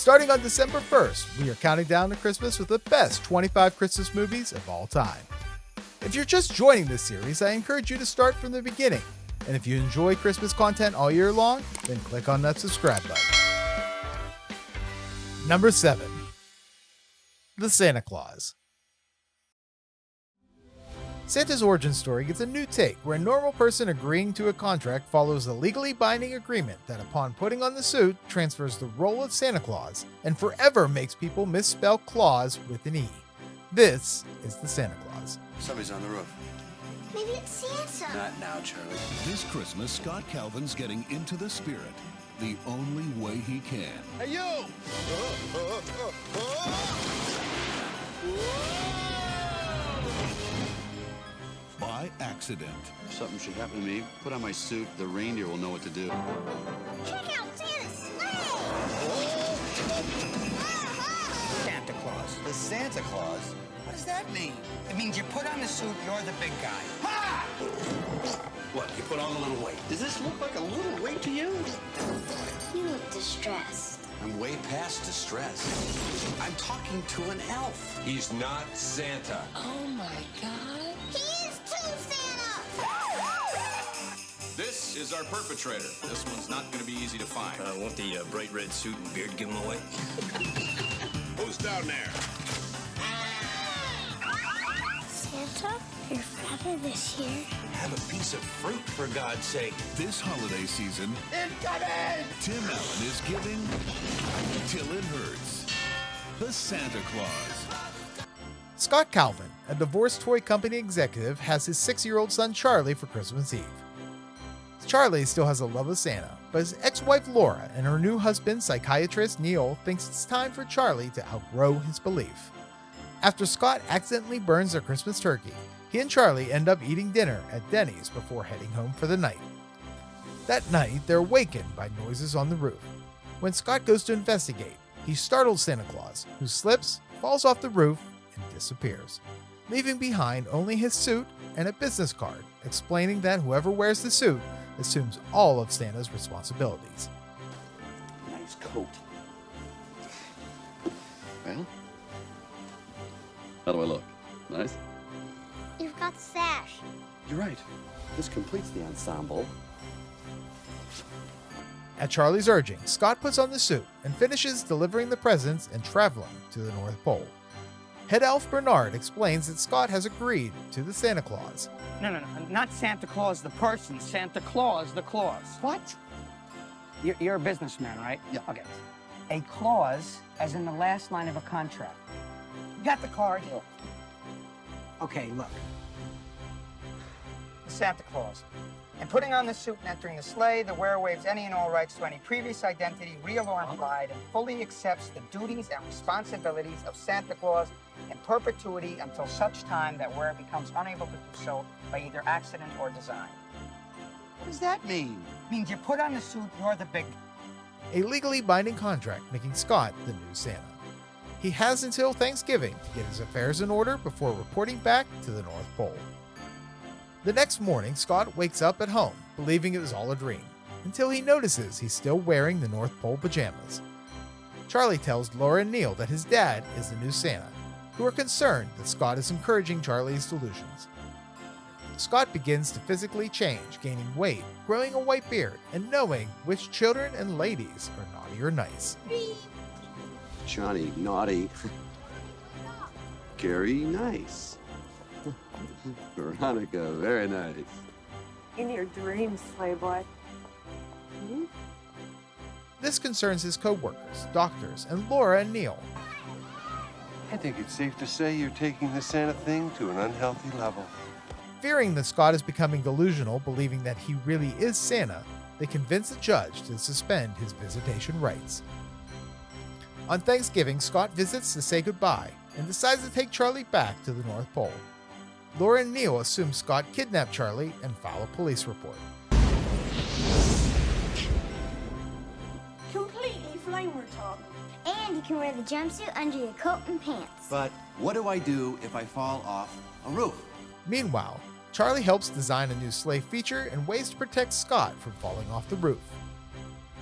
Starting on December 1st, we are counting down to Christmas with the best 25 Christmas movies of all time. If you're just joining this series, I encourage you to start from the beginning. And if you enjoy Christmas content all year long, then click on that subscribe button. Number 7. The Santa Claus. Santa's origin story gets a new take where a normal person agreeing to a contract follows a legally binding agreement that upon putting on the suit transfers the role of Santa Claus and forever makes people misspell Claus with an E. This is the Santa Claus. Somebody's on the roof. Maybe it's Santa. Not now, Charlie. This Christmas, Scott Calvin's getting into the spirit the only way he can. Hey, you! By accident. If something should happen to me, put on my suit. The reindeer will know what to do. Check out Santa's sleigh! Santa Claus. The Santa Claus? What does that mean? It means you put on the suit, you're the big guy. Ha! What, you put on a little weight? Does this look like a little weight to you? You look distressed. I'm way past distress. I'm talking to an elf. He's not Santa. Oh my God. He is too, Santa! This is our perpetrator. This one's not going to be easy to find. Won't the bright red suit and beard give him away? Who's down there? Santa, your father this year. Have a piece of fruit, for God's sake. This holiday season, Incoming! Tim Allen is giving till it hurts. The Santa Claus. Scott Calvin, a divorced toy company executive, has his 6-year-old son Charlie for Christmas Eve. Charlie still has a love of Santa, but his ex-wife Laura and her new husband, psychiatrist Neil, thinks it's time for Charlie to outgrow his belief. After Scott accidentally burns their Christmas turkey, he and Charlie end up eating dinner at Denny's before heading home for the night. That night, they're awakened by noises on the roof. When Scott goes to investigate, he startles Santa Claus, who slips, falls off the roof, and disappears, leaving behind only his suit and a business card explaining that whoever wears the suit assumes all of Santa's responsibilities. Nice coat. Well? How do I look? Nice? You've got the sash. You're right. This completes the ensemble. At Charlie's urging, Scott puts on the suit and finishes delivering the presents and traveling to the North Pole. Head elf Bernard explains that Scott has agreed to the Santa Claus. No, not Santa Claus the person, Santa Claus the clause. What? You're a businessman, right? Yeah. Okay. A clause, as in the last line of a contract. You got the card? Yeah. Okay, look. Santa Claus. In putting on the suit and entering the sleigh, the wearer waives any and all rights to any previous identity, real or implied, and fully accepts the duties and responsibilities of Santa Claus in perpetuity until such time that wearer becomes unable to do so by either accident or design. What does that mean? It means you put on the suit, you're the big... A legally binding contract making Scott the new Santa. He has until Thanksgiving to get his affairs in order before reporting back to the North Pole. The next morning, Scott wakes up at home, believing it was all a dream, until he notices he's still wearing the North Pole pajamas. Charlie tells Laura and Neil that his dad is the new Santa, who are concerned that Scott is encouraging Charlie's delusions. Scott begins to physically change, gaining weight, growing a white beard, and knowing which children and ladies are naughty or nice. Johnny, naughty. Gary, nice. Veronica, very nice. In your dreams, Playboy. This concerns his co-workers, doctors, and Laura and Neil. I think it's safe to say you're taking the Santa thing to an unhealthy level. Fearing that Scott is becoming delusional, believing that he really is Santa, they convince the judge to suspend his visitation rights. On Thanksgiving, Scott visits to say goodbye and decides to take Charlie back to the North Pole. Laura and Neil assume Scott kidnapped Charlie and file a police report. Completely flame retardant. And you can wear the jumpsuit under your coat and pants. But what do I do if I fall off a roof? Meanwhile, Charlie helps design a new sleigh feature and ways to protect Scott from falling off the roof.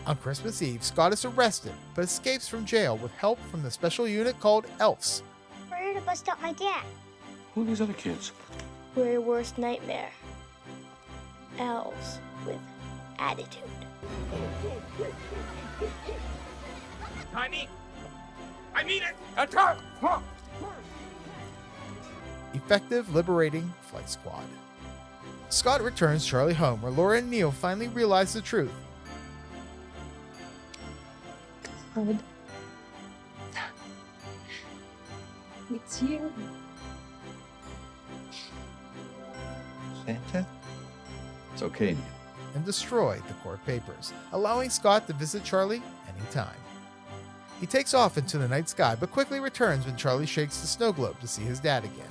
On Christmas Eve, Scott is arrested, but escapes from jail with help from the special unit called Elves. We're here to bust up my dad. Who are these other kids? We're your worst nightmare. Elves with attitude. I mean it! Attack! Effective, liberating flight squad. Scott returns Charlie home, where Laura and Neil finally realize the truth. Bud. It's you. Santa? It's okay, Neil. And destroy the court papers, allowing Scott to visit Charlie anytime. He takes off into the night sky, but quickly returns when Charlie shakes the snow globe to see his dad again.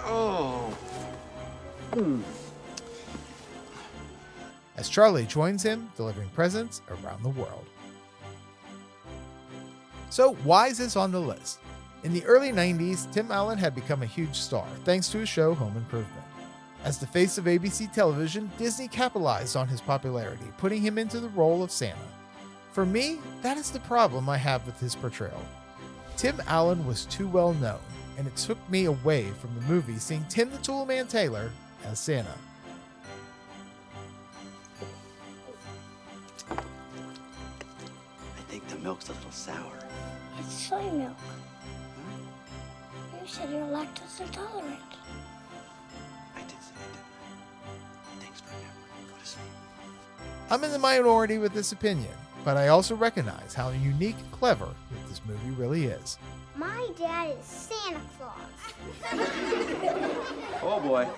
Oh. As Charlie joins him, delivering presents around the world. So why is this on the list? In the early 90s, Tim Allen had become a huge star thanks to his show Home Improvement. As the face of ABC television, Disney capitalized on his popularity, putting him into the role of Santa. For me, that is the problem I have with his portrayal. Tim Allen was too well known, and it took me away from the movie seeing Tim the Toolman Taylor as Santa. I think the milk's a little sour. It's soy milk. You said you're lactose intolerant. I did say I didn't. Thanks for remembering. Go to sleep. I'm in the minority with this opinion, but I also recognize how unique and clever that this movie really is. My dad is Santa Claus. Oh boy.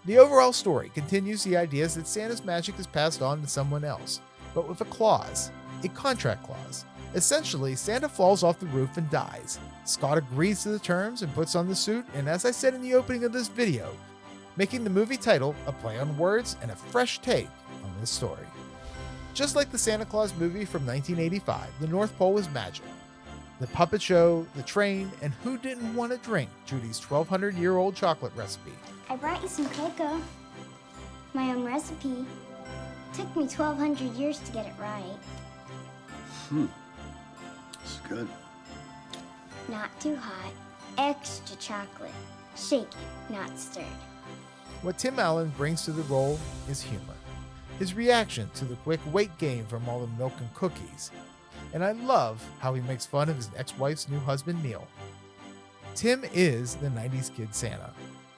The overall story continues the ideas that Santa's magic is passed on to someone else, but with a clause, a contract clause. Essentially, Santa falls off the roof and dies. Scott agrees to the terms and puts on the suit, and as I said in the opening of this video, making the movie title a play on words and a fresh take on this story. Just like the Santa Claus movie from 1985, the North Pole was magic. The puppet show, the train, and who didn't want to drink Judy's 1,200-year-old chocolate recipe? I brought you some cocoa. My own recipe. Took me 1,200 years to get it right. It's good. Not too hot. Extra chocolate. Shaken, not stirred. What Tim Allen brings to the role is humor. His reaction to the quick weight gain from all the milk and cookies. And I love how he makes fun of his ex-wife's new husband, Neil. Tim is the 90s kid Santa.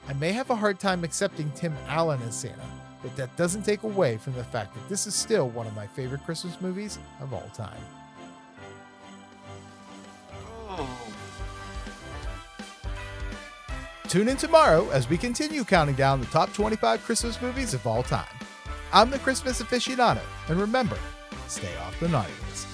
I may have a hard time accepting Tim Allen as Santa, but that doesn't take away from the fact that this is still one of my favorite Christmas movies of all time. Tune in tomorrow as we continue counting down the top 25 Christmas movies of all time. I'm the Christmas Aficionado, and remember, stay off the naughty list.